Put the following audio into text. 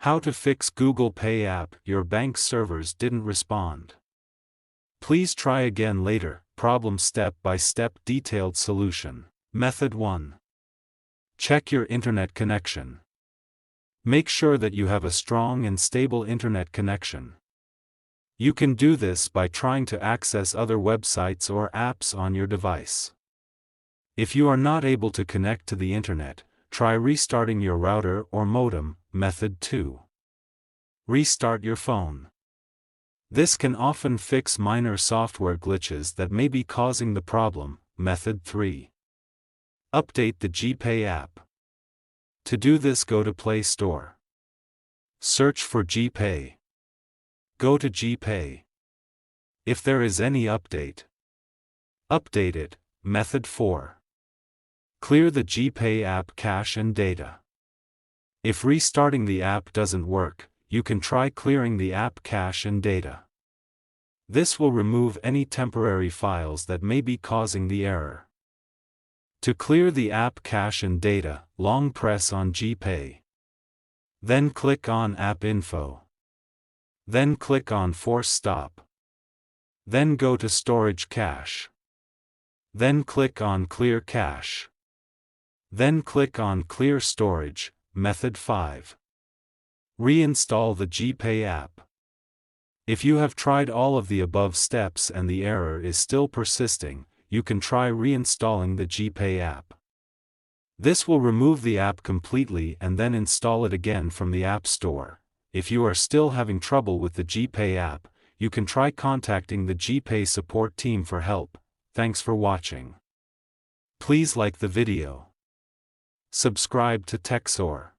How to fix Google Pay app, your bank's servers didn't respond. Please try again later. Problem step-by-step detailed solution. Method 1. Check your internet connection. Make sure that you have a strong and stable internet connection. You can do this by trying to access other websites or apps on your device. If you are not able to connect to the internet, try restarting your router or modem. Method 2. Restart your phone. This can often fix minor software glitches that may be causing the problem. Method 3. Update the GPay app. To do this, go to Play Store. Search for GPay. Go to GPay. If there is any update, update it. Method 4. Clear the GPay app cache and data. If restarting the app doesn't work, you can try clearing the app cache and data. This will remove any temporary files that may be causing the error. To clear the app cache and data, long press on GPay. Then click on App Info. Then click on Force Stop. Then go to Storage Cache. Then click on Clear Cache. Then click on Clear Storage. Method 5. Reinstall the GPay app. If you have tried all of the above steps and the error is still persisting, you can try reinstalling the GPay app. This will remove the app completely and then install it again from the App Store. If you are still having trouble with the GPay app, you can try contacting the GPay support team for help. Thanks for watching. Please like the video. Subscribe to TechSoar.